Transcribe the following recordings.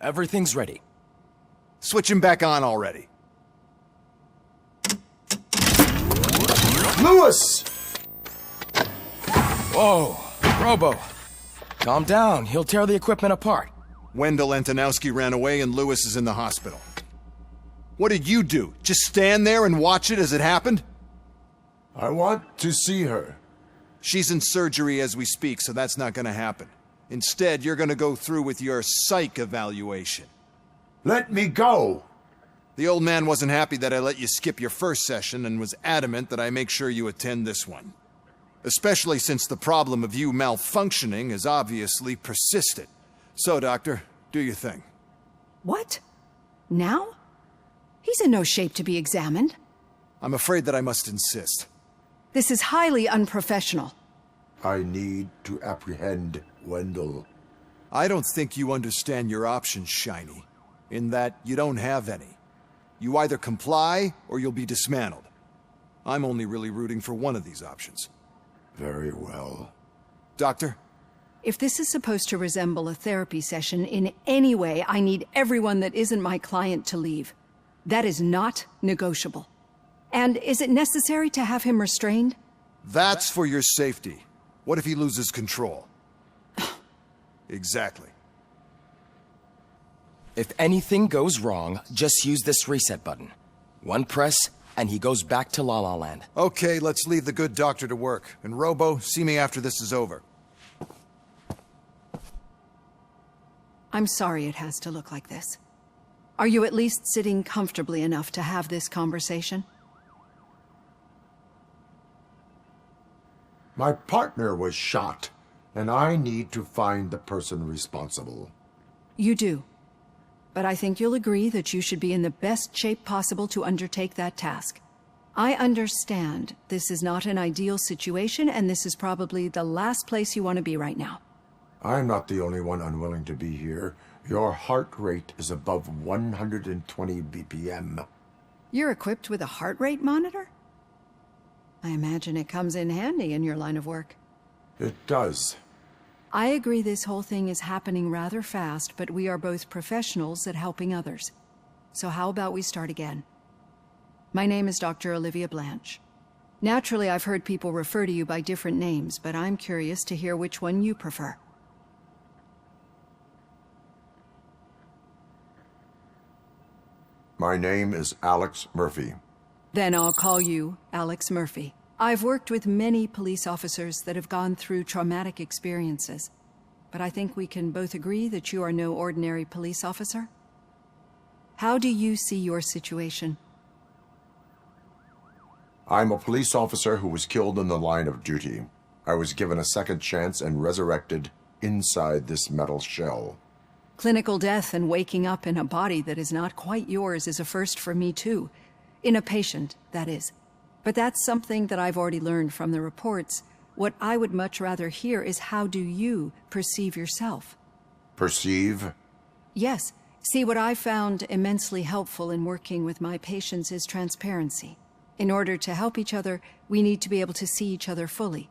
Everything's ready. Switch him back on already. Lewis! Whoa, Robo. Calm down, he'll tear the equipment apart. Wendell Antonowski ran away and Lewis is in the hospital. What did you do? Just stand there and watch it as it happened? I want to see her. She's in surgery as we speak, so that's not gonna happen. Instead, you're gonna go through with your psych evaluation. Let me go! The old man wasn't happy that I let you skip your first session and was adamant that I make sure you attend this one. Especially since the problem of you malfunctioning is obviously persistent. So, Doctor, do your thing. What? Now? He's in no shape to be examined. I'm afraid that I must insist. This is highly unprofessional. I need to apprehend Wendell. I don't think you understand your options, Shiny, in that you don't have any. You either comply or you'll be dismantled. I'm only really rooting for one of these options. Very well. Doctor? If this is supposed to resemble a therapy session in any way, I need everyone that isn't my client to leave. That is not negotiable. And is it necessary to have him restrained? That's for your safety. What if he loses control? Exactly. If anything goes wrong, just use this reset button. One press, and he goes back to La La Land. Okay, let's leave the good doctor to work. And Robo, see me after this is over. I'm sorry it has to look like this. Are you at least sitting comfortably enough to have this conversation? My partner was shot, and I need to find the person responsible. You do. But I think you'll agree that you should be in the best shape possible to undertake that task. I understand this is not an ideal situation, and this is probably the last place you want to be right now. I'm not the only one unwilling to be here. Your heart rate is above 120 BPM. You're equipped with a heart rate monitor? I imagine it comes in handy in your line of work. It does. I agree this whole thing is happening rather fast, but we are both professionals at helping others. So how about we start again? My name is Dr. Olivia Blanche. Naturally, I've heard people refer to you by different names, but I'm curious to hear which one you prefer. My name is Alex Murphy. Then I'll call you Alex Murphy. I've worked with many police officers that have gone through traumatic experiences, but I think we can both agree that you are no ordinary police officer. How do you see your situation? I'm a police officer who was killed in the line of duty. I was given a second chance and resurrected inside this metal shell. Clinical death and waking up in a body that is not quite yours is a first for me too. In a patient, that is. But that's something that I've already learned from the reports. What I would much rather hear is how do you perceive yourself? Perceive? Yes. See, what I found immensely helpful in working with my patients is transparency. In order to help each other, we need to be able to see each other fully.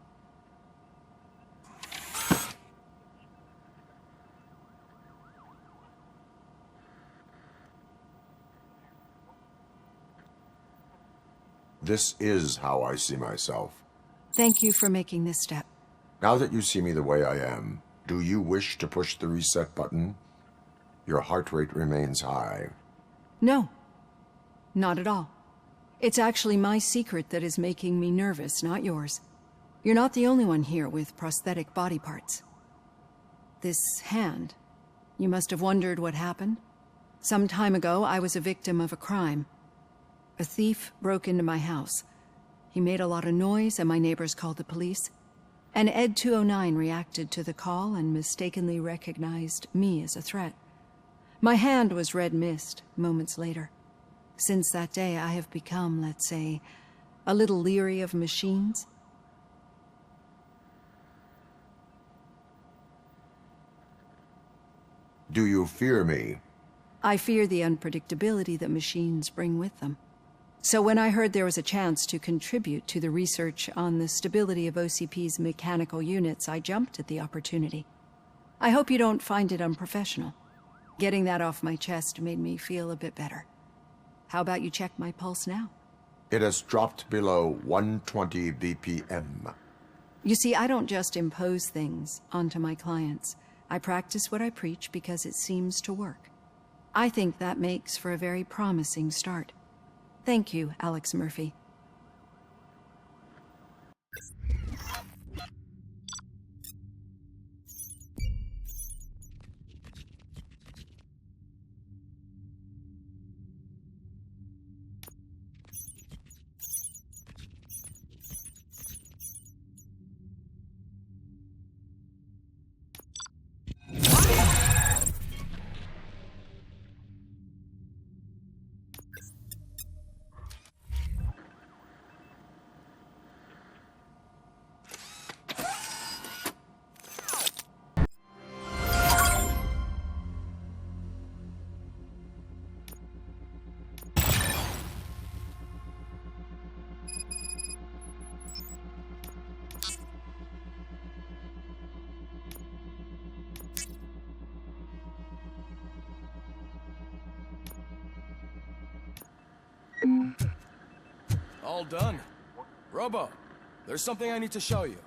This is how I see myself. Thank you for making this step. Now that you see me the way I am, do you wish to push the reset button? Your heart rate remains high. No, not at all. It's actually my secret that is making me nervous, not yours. You're not the only one here with prosthetic body parts. This hand, you must have wondered what happened. Some time ago, I was a victim of a crime. A thief broke into my house. He made a lot of noise and my neighbors called the police. And Ed 209 reacted to the call and mistakenly recognized me as a threat. My hand was red mist moments later. Since that day, I have become, let's say, a little leery of machines. Do you fear me? I fear the unpredictability that machines bring with them. So when I heard there was a chance to contribute to the research on the stability of OCP's mechanical units, I jumped at the opportunity. I hope you don't find it unprofessional. Getting that off my chest made me feel a bit better. How about you check my pulse now? It has dropped below 120 BPM. You see, I don't just impose things onto my clients. I practice what I preach because it seems to work. I think that makes for a very promising start. Thank you, Alex Murphy. All done. Robo, there's something I need to show you.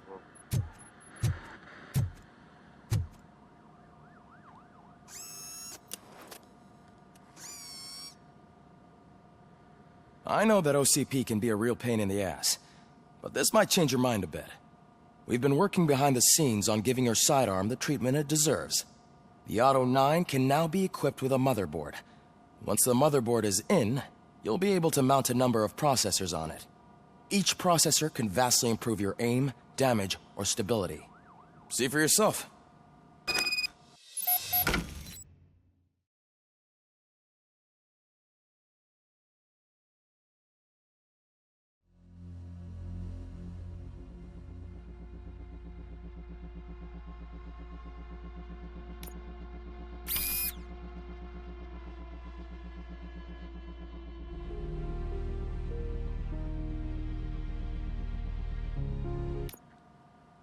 I know that OCP can be a real pain in the ass, but this might change your mind a bit. We've been working behind the scenes on giving your sidearm the treatment it deserves. The Auto 9 can now be equipped with a motherboard. Once the motherboard is in, you'll be able to mount a number of processors on it. Each processor can vastly improve your aim, damage, or stability. See for yourself.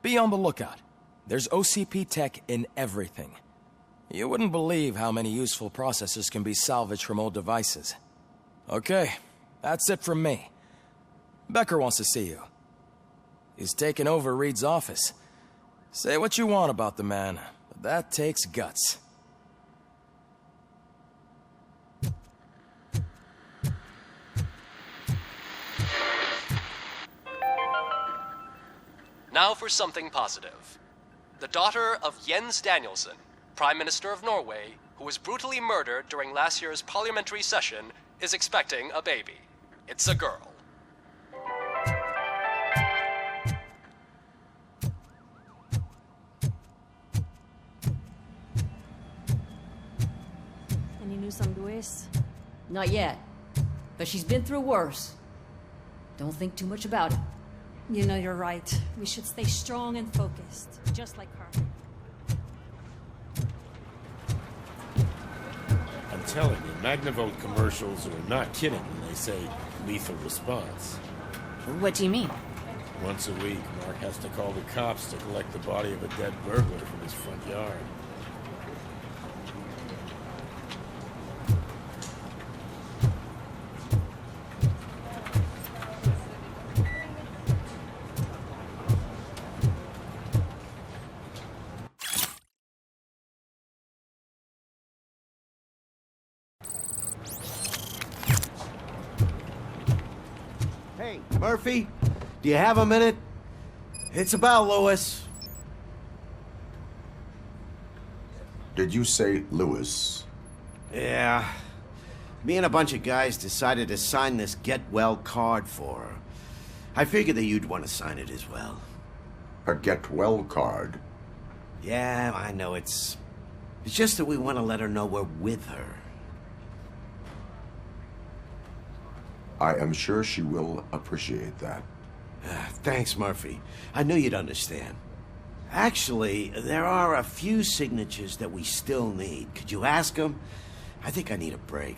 Be on the lookout. There's OCP tech in everything. You wouldn't believe how many useful processors can be salvaged from old devices. Okay, that's it from me. Becker wants to see you. He's taken over Reed's office. Say what you want about the man, but that takes guts. Now for something positive. The daughter of Jens Danielson, Prime Minister of Norway, who was brutally murdered during last year's parliamentary session, is expecting a baby. It's a girl. Any news on Luis? Not yet. But she's been through worse. Don't think too much about it. You know you're right. We should stay strong and focused, just like her. I'm telling you, Magnavolt commercials are not kidding when they say lethal response. What do you mean? Once a week, Mark has to call the cops to collect the body of a dead burglar from his front yard. Hey, Murphy, do you have a minute? It's about Lewis. Did you say Lewis? Yeah. Me and a bunch of guys decided to sign this get well card for her. I figured that you'd want to sign it as well. A get well card? Yeah, I know it's just that we want to let her know we're with her. I am sure she will appreciate that. Thanks, Murphy. I knew you'd understand. Actually, there are a few signatures that we still need. Could you ask them? I think I need a break.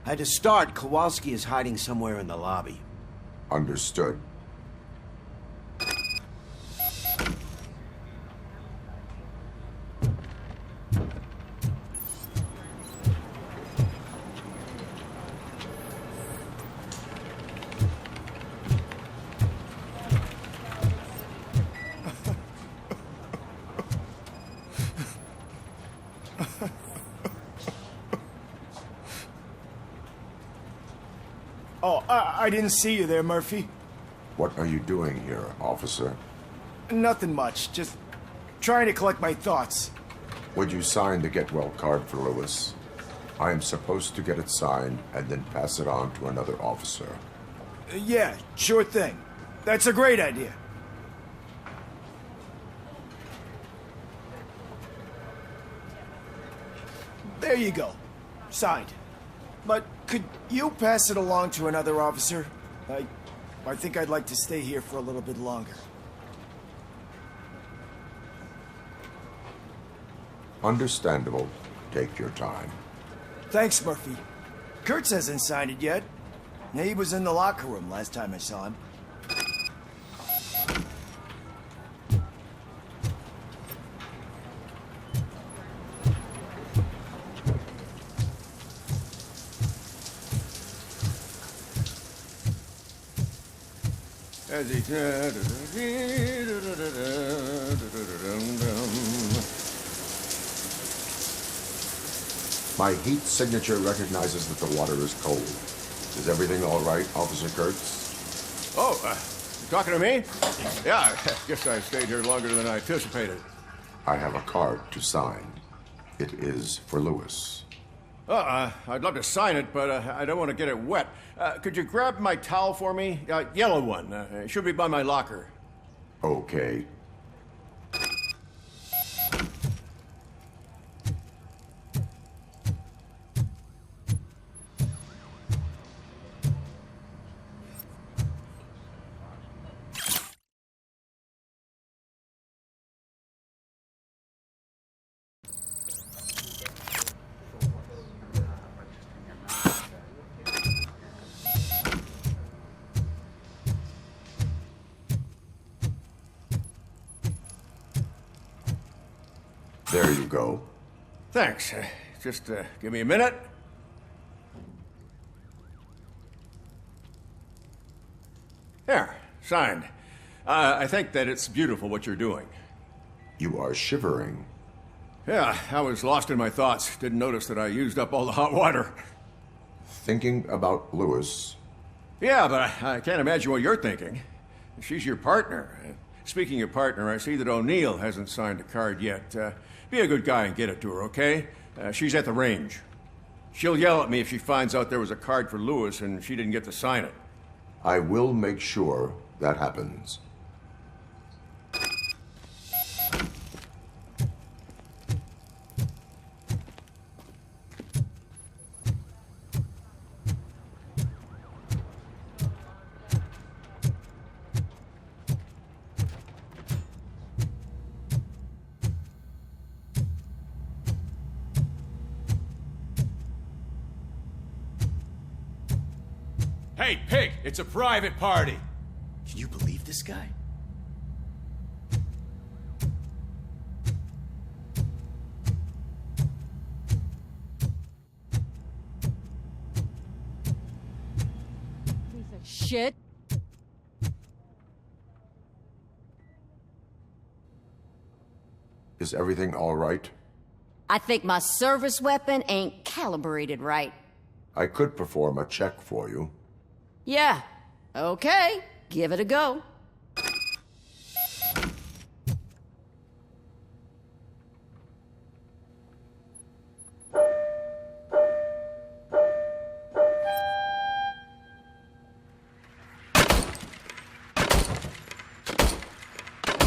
To start, Kowalski is hiding somewhere in the lobby. Understood. Oh, I didn't see you there, Murphy. What are you doing here, officer? Nothing much, just trying to collect my thoughts. Would you sign the get well card for Lewis? I am supposed to get it signed and then pass it on to another officer. Yeah, sure thing. That's a great idea. There you go. Signed. But could you pass it along to another officer? I think I'd like to stay here for a little bit longer. Understandable. Take your time. Thanks, Murphy. Kurtz hasn't signed it yet. He was in the locker room last time I saw him. My heat signature recognizes that the water is cold. Is everything all right, Officer Kurtz? Oh, you talking to me? Yeah, I guess I stayed here longer than I anticipated. I have a card to sign. It is for Lewis. I'd love to sign it, but I don't want to get it wet. Could you grab my towel for me? Yellow one. It should be by my locker. Okay. There you go. Thanks. Just give me a minute. There, signed. I think that it's beautiful what you're doing. You are shivering. Yeah, I was lost in my thoughts. Didn't notice that I used up all the hot water. Thinking about Lewis. Yeah, but I can't imagine what you're thinking. She's your partner. Speaking of partner, I see that O'Neill hasn't signed a card yet. Be a good guy and get it to her, okay? She's at the range. She'll yell at me if she finds out there was a card for Lewis and she didn't get to sign it. I will make sure that happens. Hey, Pig, it's a private party. Can you believe this guy? Piece of shit. Is everything all right? I think my service weapon ain't calibrated right. I could perform a check for you. Yeah, okay. Give it a go.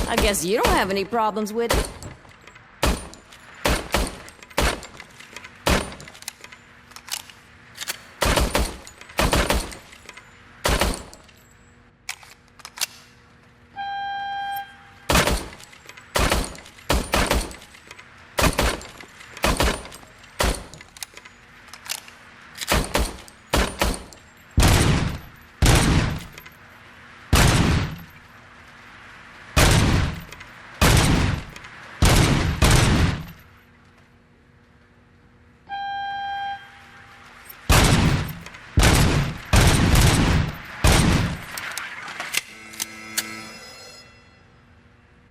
I guess you don't have any problems with it.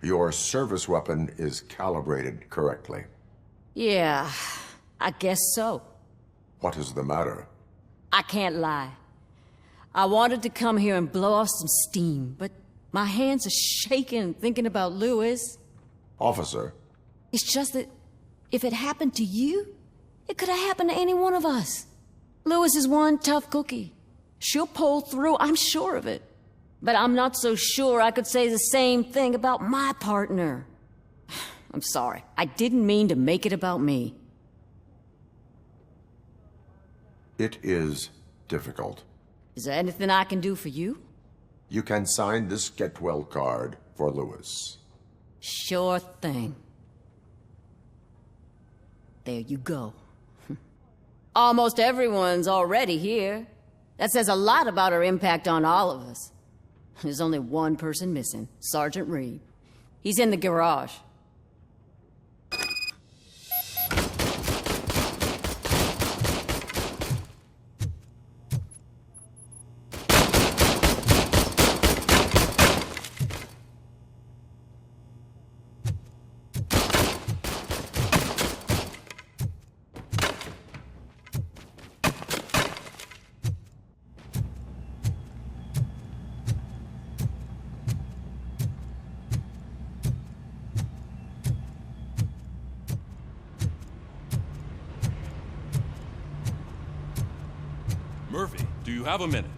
Your service weapon is calibrated correctly. Yeah, I guess so. What is the matter? I can't lie. I wanted to come here and blow off some steam, but my hands are shaking thinking about Lewis. Officer. It's just that if it happened to you, it could have happened to any one of us. Lewis is one tough cookie. She'll pull through, I'm sure of it. But I'm not so sure I could say the same thing about my partner. I'm sorry. I didn't mean to make it about me. It is difficult. Is there anything I can do for you? You can sign this get well card for Lewis. Sure thing. There you go. Almost everyone's already here. That says a lot about her impact on all of us. There's only one person missing, Sergeant Reed. He's in the garage. Murphy, do you have a minute?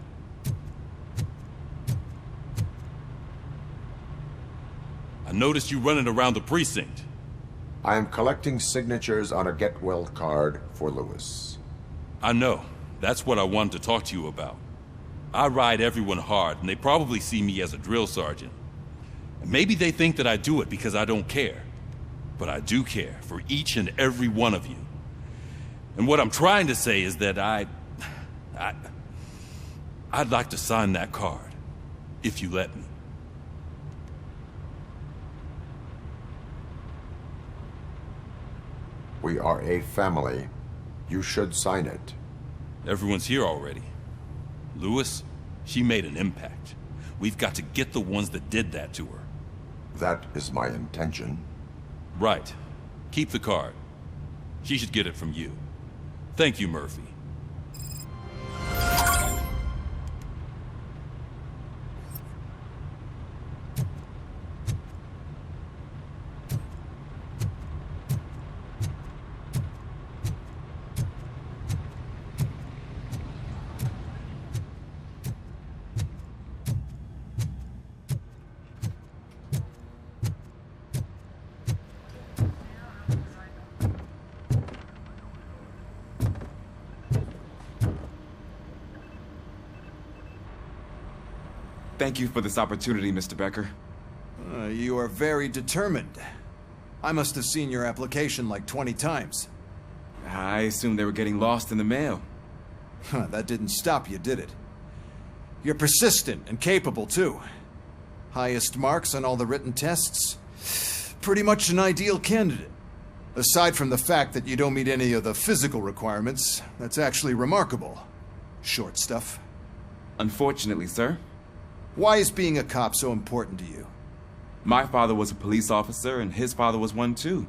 I noticed you running around the precinct. I am collecting signatures on a get well card for Lewis. I know. That's what I wanted to talk to you about. I ride everyone hard, and they probably see me as a drill sergeant. And maybe they think that I do it because I don't care. But I do care for each and every one of you. And what I'm trying to say is that I'd like to sign that card, if you let me. We are a family. You should sign it. Everyone's here already. Lewis, she made an impact. We've got to get the ones that did that to her. That is my intention. Right. Keep the card. She should get it from you. Thank you, Murphy. Thank you for this opportunity, Mr. Becker. You are very determined. I must have seen your application like 20 times. I assumed they were getting lost in the mail. That didn't stop you, did it? You're persistent and capable, too. Highest marks on all the written tests. Pretty much an ideal candidate. Aside from the fact that you don't meet any of the physical requirements, that's actually remarkable. Short stuff. Unfortunately, sir. Why is being a cop so important to you? My father was a police officer, and his father was one, too.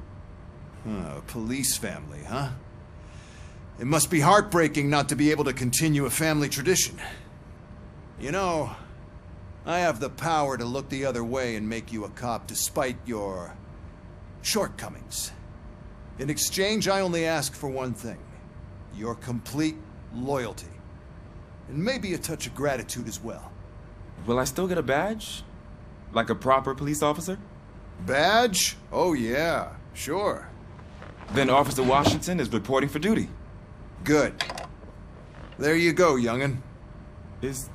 A police family, huh? It must be heartbreaking not to be able to continue a family tradition. You know, I have the power to look the other way and make you a cop despite your shortcomings. In exchange, I only ask for one thing. Your complete loyalty. And maybe a touch of gratitude as well. Will I still get a badge? Like a proper police officer? Badge? Oh yeah, sure. Then Officer Washington is reporting for duty. Good. There you go, young'un. Is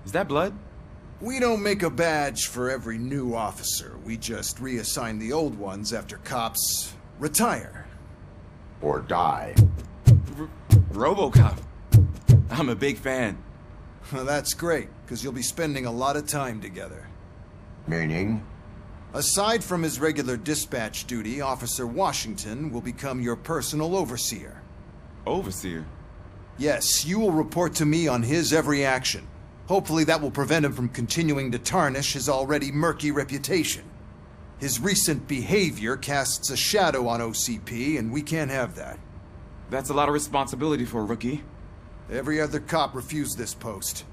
that blood? We don't make a badge for every new officer. We just reassign the old ones after cops retire. Or die. RoboCop. I'm a big fan. That's great, because you'll be spending a lot of time together. Meaning? Aside from his regular dispatch duty, Officer Washington will become your personal overseer. Overseer? Yes, you will report to me on his every action. Hopefully that will prevent him from continuing to tarnish his already murky reputation. His recent behavior casts a shadow on OCP, and we can't have that. That's a lot of responsibility for a rookie. Every other cop refused this post.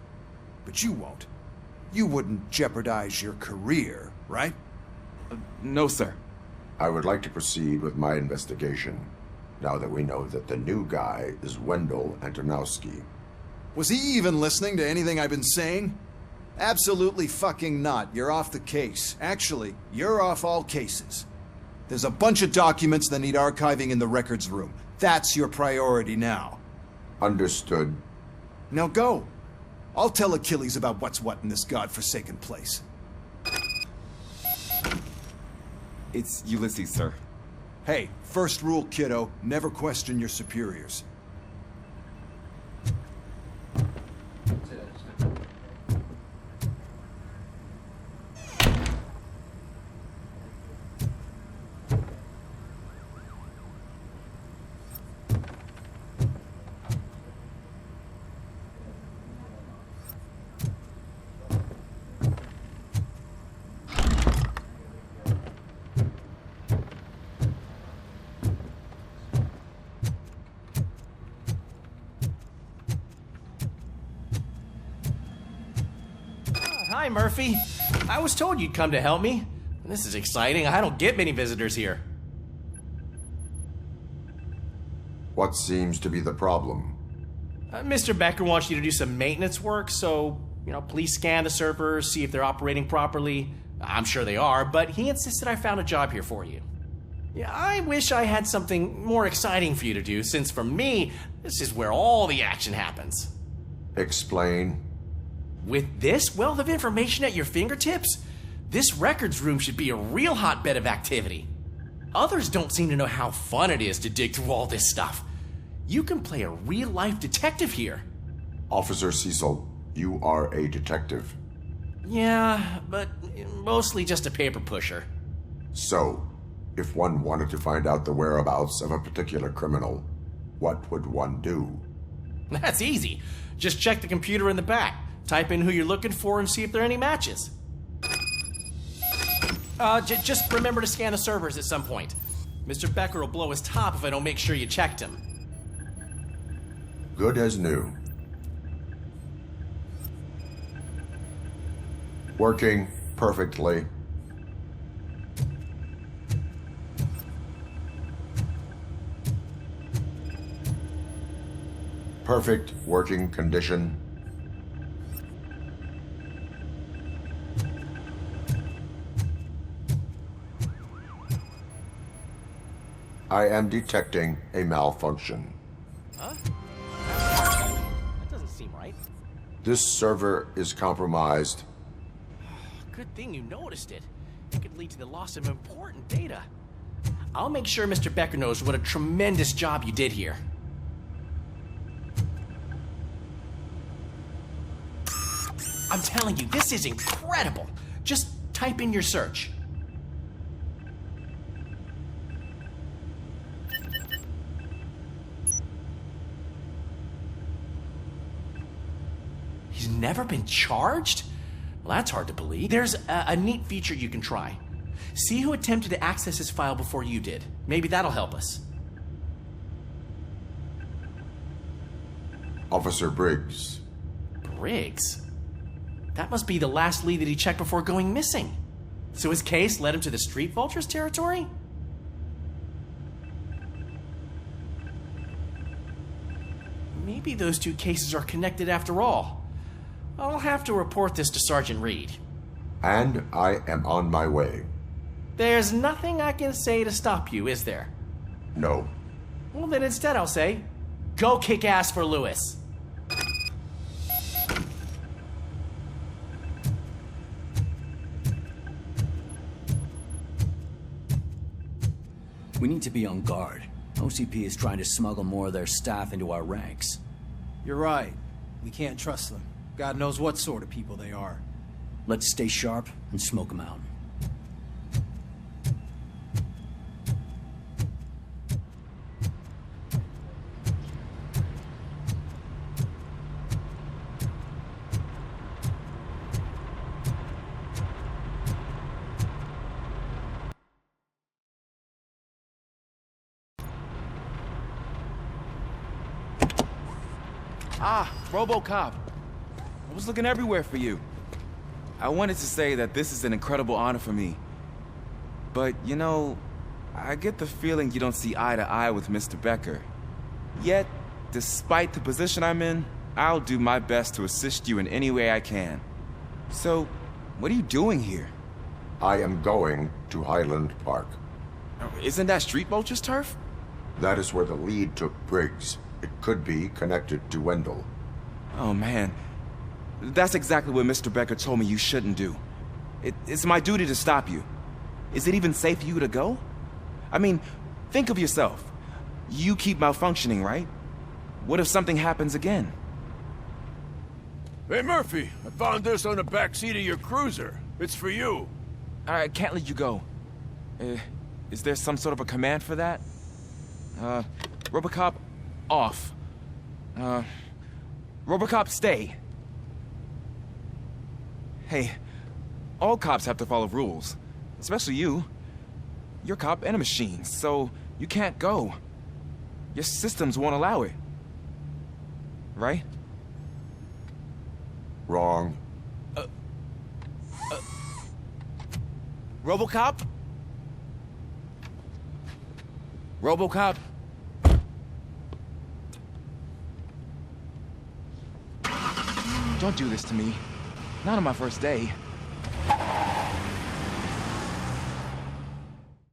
But you won't. You wouldn't jeopardize your career, right? No, sir. I would like to proceed with my investigation, now that we know that the new guy is Wendell Antonowski. Was he even listening to anything I've been saying? Absolutely fucking not. You're off the case. Actually, you're off all cases. There's a bunch of documents that need archiving in the records room. That's your priority now. Understood. Now go. I'll tell Achilles about what's what in this godforsaken place. It's Ulysses, sir. Hey, first rule, kiddo, never question your superiors. Hi, Murphy. I was told you'd come to help me. This is exciting. I don't get many visitors here. What seems to be the problem? Mr. Becker wants you to do some maintenance work, so, please scan the servers, see if they're operating properly. I'm sure they are, but he insisted I found a job here for you. Yeah, I wish I had something more exciting for you to do, since for me, this is where all the action happens. Explain. With this wealth of information at your fingertips, this records room should be a real hotbed of activity. Others don't seem to know how fun it is to dig through all this stuff. You can play a real-life detective here. Officer Cecil, you are a detective. Yeah, but mostly just a paper pusher. So, if one wanted to find out the whereabouts of a particular criminal, what would one do? That's easy. Just check the computer in the back. Type in who you're looking for and see if there are any matches. Just remember to scan the servers at some point. Mr. Becker will blow his top if I don't make sure you checked him. Good as new. Working perfectly. Perfect working condition. I am detecting a malfunction. Huh? That doesn't seem right. This server is compromised. Good thing you noticed it. It could lead to the loss of important data. I'll make sure Mr. Becker knows what a tremendous job you did here. I'm telling you, this is incredible. Just type in your search. He's never been charged? Well, that's hard to believe. There's a neat feature you can try. See who attempted to access his file before you did. Maybe that'll help us. Officer Briggs. Briggs? That must be the last lead that he checked before going missing. So his case led him to the Street Vultures territory? Maybe those two cases are connected after all. I'll have to report this to Sergeant Reed. And I am on my way. There's nothing I can say to stop you, is there? No. Well, then instead I'll say, go kick ass for Lewis. We need to be on guard. OCP is trying to smuggle more of their staff into our ranks. You're right. We can't trust them. God knows what sort of people they are. Let's stay sharp and smoke them out. Ah, RoboCop. I was looking everywhere for you. I wanted to say that this is an incredible honor for me. But, you know, I get the feeling you don't see eye to eye with Mr. Becker. Yet, despite the position I'm in, I'll do my best to assist you in any way I can. So, what are you doing here? I am going to Highland Park. Isn't that Street Vulture's turf? That is where the lead took Briggs. It could be connected to Wendell. Oh, man. That's exactly what Mr. Becker told me you shouldn't do. It's my duty to stop you. Is it even safe for you to go? I mean, think of yourself. You keep malfunctioning, right? What if something happens again? Hey, Murphy, I found this on the back seat of your cruiser. It's for you. I can't let you go. Is there some sort of a command for that? RoboCop, off. RoboCop, stay. Hey, all cops have to follow rules. Especially you. You're a cop and a machine, so you can't go. Your systems won't allow it. Right? Wrong. RoboCop? RoboCop? Don't do this to me. Not on my first day.